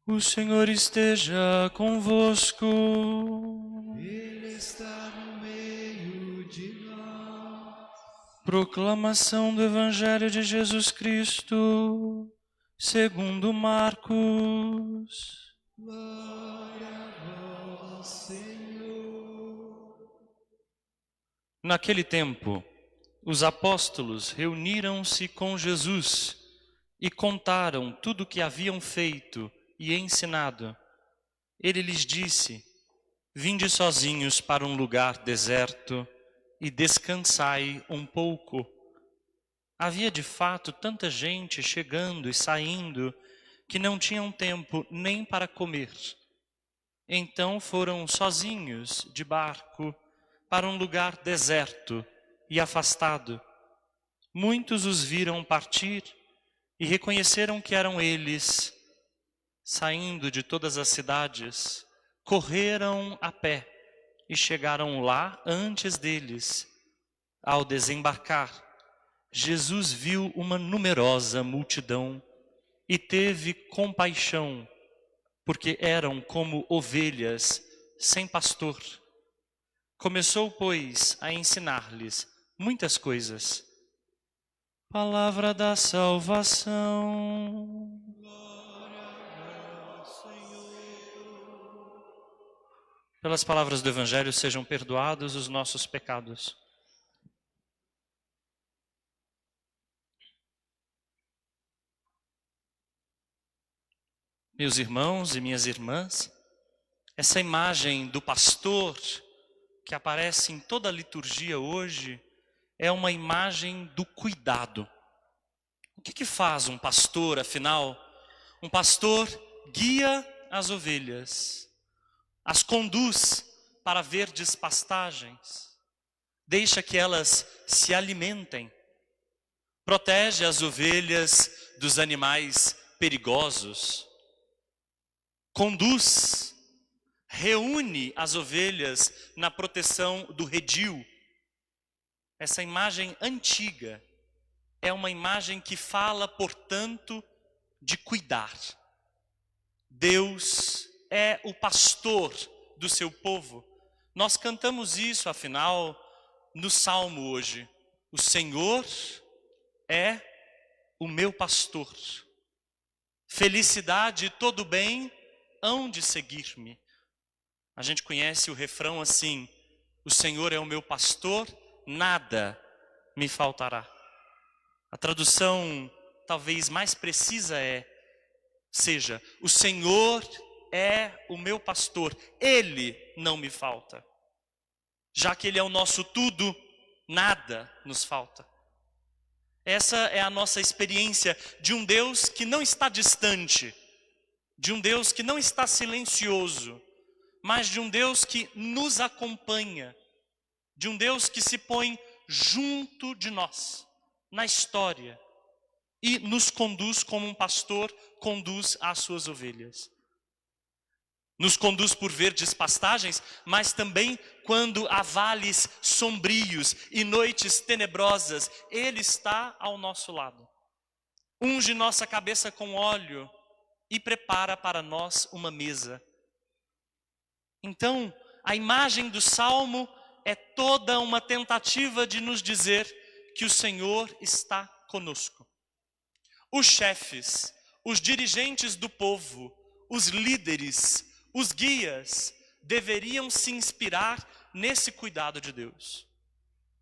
O Senhor esteja convosco. Ele está no meio de nós. Proclamação do Evangelho de Jesus Cristo, segundo Marcos. Glória a vós, Senhor. Naquele tempo, os apóstolos reuniram-se com Jesus e contaram tudo o que haviam feito e ensinado. Ele lhes disse: Vinde sozinhos para um lugar deserto e descansai um pouco. Havia de fato tanta gente chegando e saindo que não tinham tempo nem para comer. Então foram sozinhos de barco para um lugar deserto e afastado. Muitos os viram partir e reconheceram que eram eles. Saindo de todas as cidades, correram a pé e chegaram lá antes deles. Ao desembarcar, Jesus viu uma numerosa multidão e teve compaixão, porque eram como ovelhas sem pastor. Começou, pois, a ensinar-lhes muitas coisas. Palavra da salvação. Pelas palavras do Evangelho sejam perdoados os nossos pecados. Meus irmãos e minhas irmãs, essa imagem do pastor que aparece em toda a liturgia hoje é uma imagem do cuidado. O que faz um pastor, afinal? Um pastor guia as ovelhas, as conduz para verdes pastagens, deixa que elas se alimentem, protege as ovelhas dos animais perigosos, conduz, reúne as ovelhas na proteção do redil. Essa imagem antiga é uma imagem que fala, portanto, de cuidar. Deus é o pastor do seu povo. Nós cantamos isso, afinal, no Salmo hoje. O Senhor é o meu pastor. Felicidade e todo bem hão de seguir-me. A gente conhece o refrão assim: o Senhor é o meu pastor, nada me faltará. A tradução talvez mais precisa seja, o Senhor é o meu pastor, Ele não me falta. Já que Ele é o nosso tudo, nada nos falta. Essa é a nossa experiência de um Deus que não está distante, de um Deus que não está silencioso, mas de um Deus que nos acompanha, de um Deus que se põe junto de nós, na história, e nos conduz como um pastor conduz as suas ovelhas. Nos conduz por verdes pastagens, mas também quando há vales sombrios e noites tenebrosas, Ele está ao nosso lado. Unge nossa cabeça com óleo e prepara para nós uma mesa. Então, a imagem do Salmo é toda uma tentativa de nos dizer que o Senhor está conosco. Os chefes, os dirigentes do povo, os líderes, os guias, deveriam se inspirar nesse cuidado de Deus.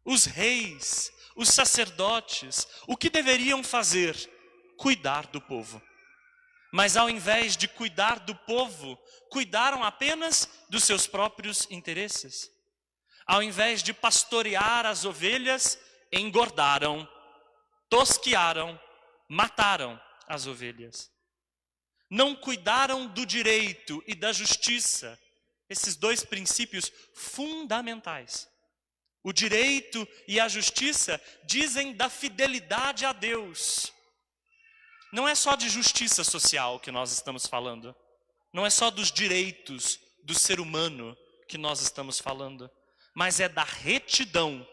Os reis, os sacerdotes, o que deveriam fazer? Cuidar do povo. Mas ao invés de cuidar do povo, cuidaram apenas dos seus próprios interesses. Ao invés de pastorear as ovelhas, engordaram, tosquiaram, mataram as ovelhas. Não cuidaram do direito e da justiça, esses dois princípios fundamentais. O direito e a justiça dizem da fidelidade a Deus. Não é só de justiça social que nós estamos falando. Não é só dos direitos do ser humano que nós estamos falando. Mas é da retidão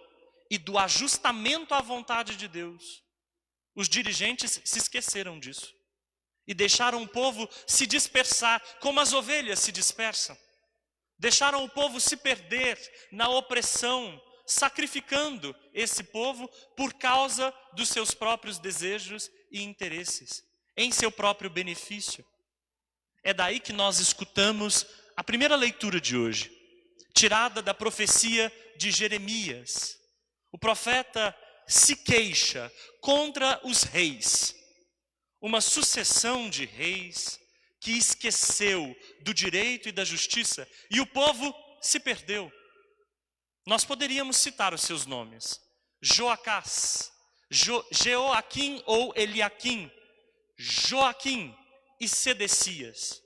e do ajustamento à vontade de Deus. Os dirigentes se esqueceram disso. e deixaram o povo se dispersar, como as ovelhas se dispersam. Deixaram o povo se perder na opressão, sacrificando esse povo por causa dos seus próprios desejos e interesses, em seu próprio benefício. É daí que nós escutamos a primeira leitura de hoje, tirada da profecia de Jeremias. O profeta se queixa contra os reis, uma sucessão de reis que esqueceu do direito e da justiça, e o povo se perdeu. Nós poderíamos citar os seus nomes: Joacás, Jeoaquim ou Eliaquim, Joaquim e Sedecias.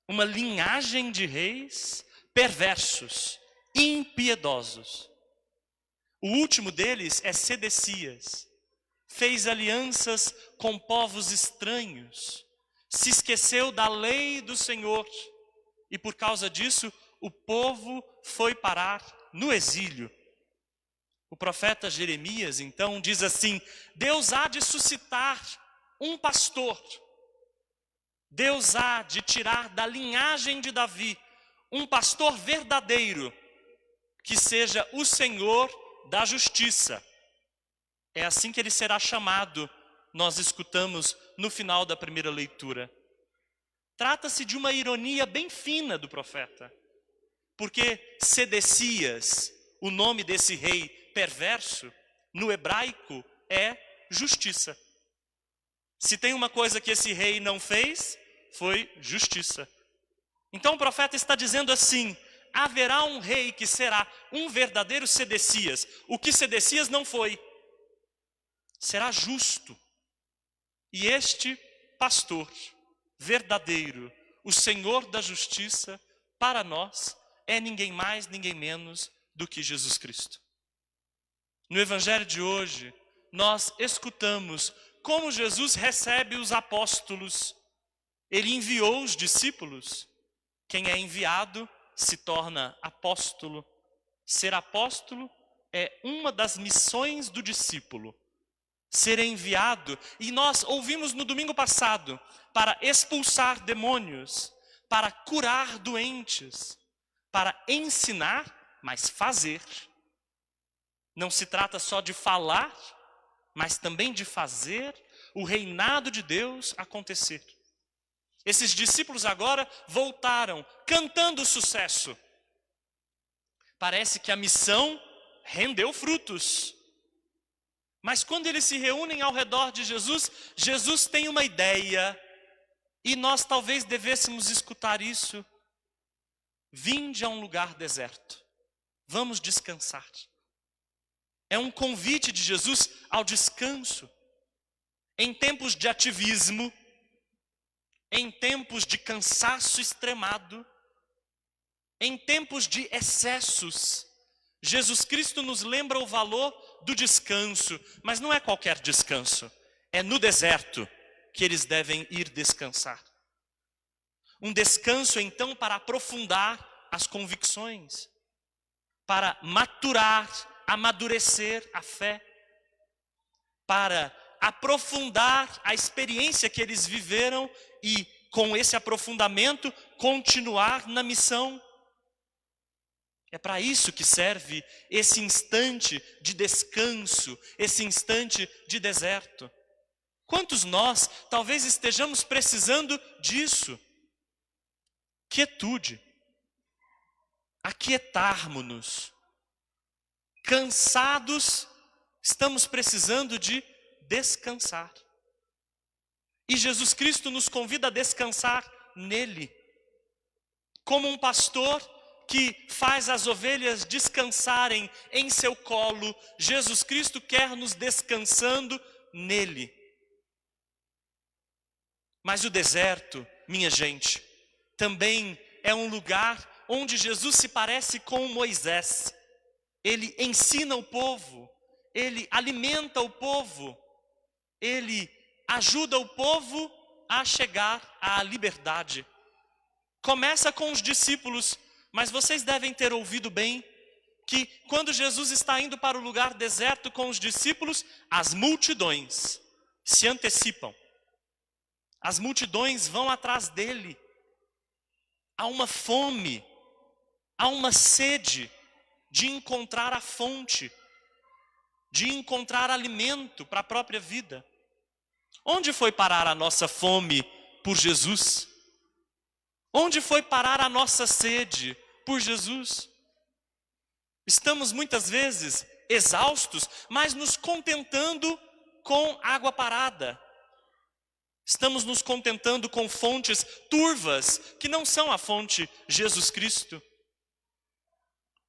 Uma linhagem de reis perversos, impiedosos. O último deles é Sedecias. Fez alianças com povos estranhos, se esqueceu da lei do Senhor, e por causa disso o povo foi parar no exílio. O profeta Jeremias então diz assim: Deus há de suscitar um pastor, Deus há de tirar da linhagem de Davi um pastor verdadeiro, que seja o Senhor da justiça. É assim que ele será chamado, nós escutamos no final da primeira leitura. Trata-se de uma ironia bem fina do profeta, porque Sedecias, o nome desse rei perverso, no hebraico é justiça. Se tem uma coisa que esse rei não fez, foi justiça. Então o profeta está dizendo assim: haverá um rei que será um verdadeiro Sedecias. O que Sedecias não foi. Será justo. E este pastor verdadeiro, o Senhor da justiça, para nós, é ninguém mais, ninguém menos do que Jesus Cristo. No Evangelho de hoje, nós escutamos como Jesus recebe os apóstolos. Ele enviou os discípulos. Quem é enviado se torna apóstolo. Ser apóstolo é uma das missões do discípulo. Ser enviado, e nós ouvimos no domingo passado, para expulsar demônios, para curar doentes, para ensinar, mas fazer. Não se trata só de falar, mas também de fazer o reinado de Deus acontecer. Esses discípulos agora voltaram cantando sucesso. Parece que a missão rendeu frutos. Mas quando eles se reúnem ao redor de Jesus, Jesus tem uma ideia, e nós talvez devêssemos escutar isso. Vinde a um lugar deserto, vamos descansar. É um convite de Jesus ao descanso. Em tempos de ativismo, em tempos de cansaço extremado, em tempos de excessos, Jesus Cristo nos lembra o valor do descanso, mas não é qualquer descanso, é no deserto que eles devem ir descansar. Um descanso então para aprofundar as convicções, para maturar, amadurecer a fé, para aprofundar a experiência que eles viveram e com esse aprofundamento continuar na missão. É para isso que serve esse instante de descanso, esse instante de deserto. Quantos nós talvez estejamos precisando disso? Quietude. Aquietarmos-nos. Cansados, estamos precisando de descansar. E Jesus Cristo nos convida a descansar nele. Como um pastor que faz as ovelhas descansarem em seu colo, Jesus Cristo quer nos descansando nele. Mas o deserto, minha gente, também é um lugar onde Jesus se parece com Moisés. Ele ensina o povo, ele alimenta o povo, ele ajuda o povo a chegar à liberdade. Começa com os discípulos, mas vocês devem ter ouvido bem que quando Jesus está indo para o lugar deserto com os discípulos, as multidões se antecipam. As multidões vão atrás dele. Há uma fome, há uma sede de encontrar a fonte, de encontrar alimento para a própria vida. Onde foi parar a nossa fome por Jesus? Onde foi parar a nossa sede por Jesus? Estamos muitas vezes exaustos, mas nos contentando com água parada. Estamos nos contentando com fontes turvas, que não são a fonte Jesus Cristo.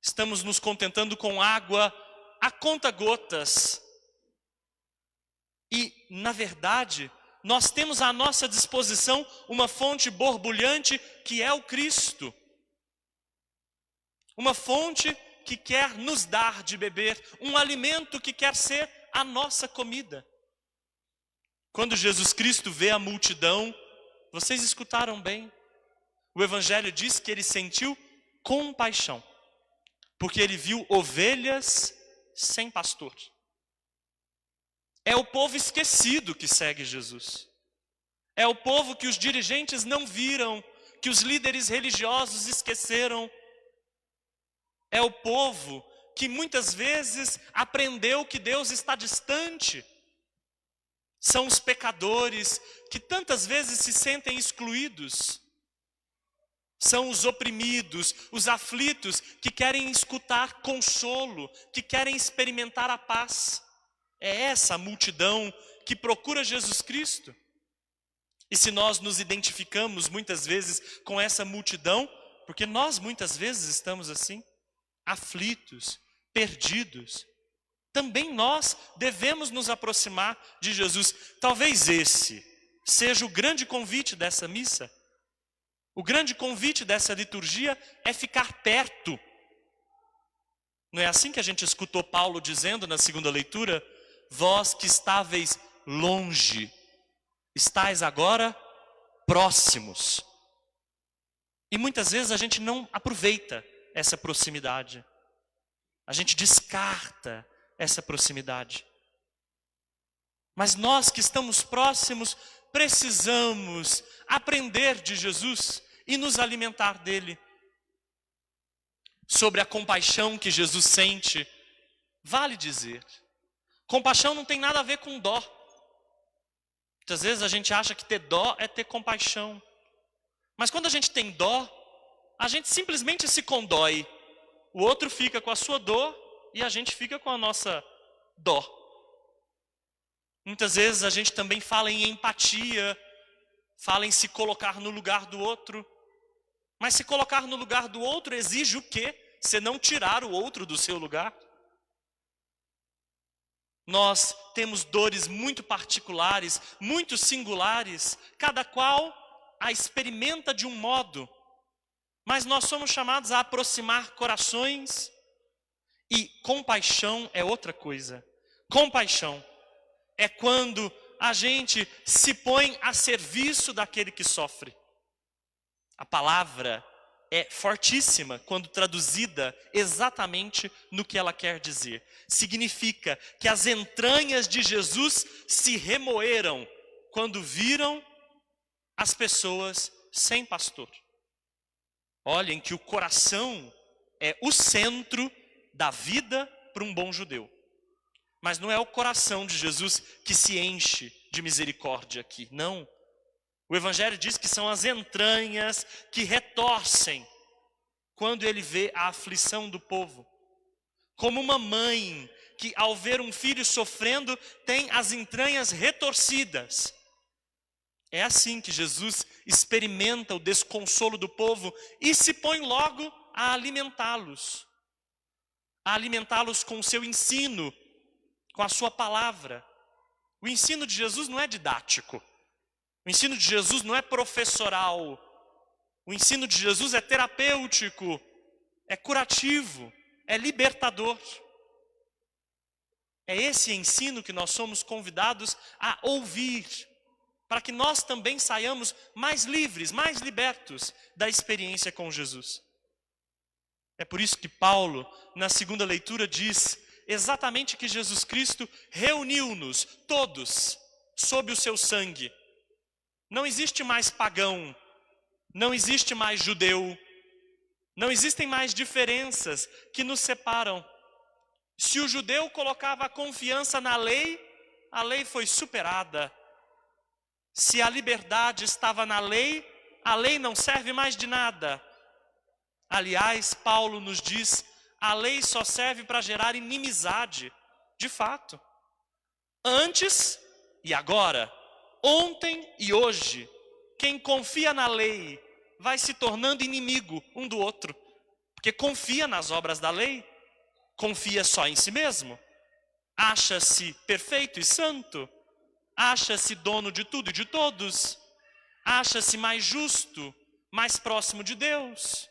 Estamos nos contentando com água a conta-gotas. E, na verdade, nós temos à nossa disposição uma fonte borbulhante que é o Cristo. Uma fonte que quer nos dar de beber, um alimento que quer ser a nossa comida. Quando Jesus Cristo vê a multidão, vocês escutaram bem, o Evangelho diz que ele sentiu compaixão, porque ele viu ovelhas sem pastor. É o povo esquecido que segue Jesus. É o povo que os dirigentes não viram, que os líderes religiosos esqueceram. É o povo que muitas vezes aprendeu que Deus está distante. São os pecadores que tantas vezes se sentem excluídos. São os oprimidos, os aflitos que querem escutar consolo, que querem experimentar a paz. É essa a multidão que procura Jesus Cristo. E se nós nos identificamos muitas vezes com essa multidão, porque nós muitas vezes estamos assim, aflitos, perdidos, também nós devemos nos aproximar de Jesus. Talvez esse seja o grande convite dessa missa. O grande convite dessa liturgia é ficar perto. Não é assim que a gente escutou Paulo dizendo na segunda leitura? Vós que estáveis longe, estáis agora próximos. E muitas vezes a gente não aproveita essa proximidade. A gente descarta essa proximidade. Mas nós que estamos próximos, precisamos aprender de Jesus e nos alimentar dele. Sobre a compaixão que Jesus sente, vale dizer, compaixão não tem nada a ver com dó. Muitas vezes a gente acha que ter dó é ter compaixão. Mas quando a gente tem dó, a gente simplesmente se condói. O outro fica com a sua dor e a gente fica com a nossa dó. Muitas vezes a gente também fala em empatia, fala em se colocar no lugar do outro. Mas se colocar no lugar do outro exige o quê? Se não tirar o outro do seu lugar. Nós temos dores muito particulares, muito singulares, cada qual a experimenta de um modo. Mas nós somos chamados a aproximar corações, e compaixão é outra coisa. Compaixão é quando a gente se põe a serviço daquele que sofre. A palavra é fortíssima quando traduzida exatamente no que ela quer dizer. Significa que as entranhas de Jesus se remoeram quando viram as pessoas sem pastor. Olhem que o coração é o centro da vida para um bom judeu. Mas não é o coração de Jesus que se enche de misericórdia aqui, não. O Evangelho diz que são as entranhas que retorcem quando ele vê a aflição do povo. Como uma mãe que, ao ver um filho sofrendo, tem as entranhas retorcidas. É assim que Jesus experimenta o desconsolo do povo e se põe logo a alimentá-los. A alimentá-los com o seu ensino, com a sua palavra. O ensino de Jesus não é didático. O ensino de Jesus não é professoral. O ensino de Jesus é terapêutico, é curativo, é libertador. É esse ensino que nós somos convidados a ouvir, para que nós também saiamos mais livres, mais libertos da experiência com Jesus. É por isso que Paulo, na segunda leitura, diz exatamente que Jesus Cristo reuniu-nos todos sob o seu sangue. Não existe mais pagão, não existe mais judeu, não existem mais diferenças que nos separam. Se o judeu colocava a confiança na lei, a lei foi superada. Se a liberdade estava na lei, a lei não serve mais de nada. Aliás, Paulo nos diz, a lei só serve para gerar inimizade, de fato. Antes e agora, ontem e hoje, quem confia na lei vai se tornando inimigo um do outro, porque confia nas obras da lei, confia só em si mesmo, acha-se perfeito e santo, acha-se dono de tudo e de todos, acha-se mais justo, mais próximo de Deus,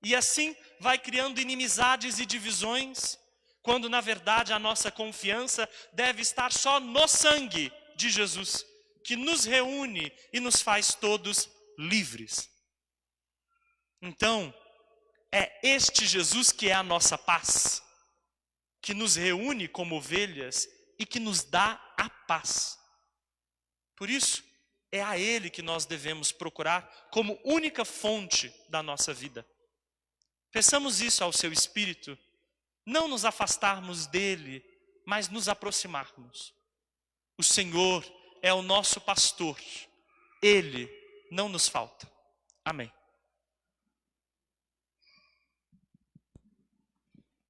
e assim vai criando inimizades e divisões, quando na verdade a nossa confiança deve estar só no sangue de Jesus, que nos reúne e nos faz todos livres. Então, é este Jesus que é a nossa paz, que nos reúne como ovelhas e que nos dá a paz. Por isso, é a Ele que nós devemos procurar como única fonte da nossa vida. Peçamos isso ao seu Espírito, não nos afastarmos dele, mas nos aproximarmos. O Senhor é o nosso pastor, Ele não nos falta. Amém.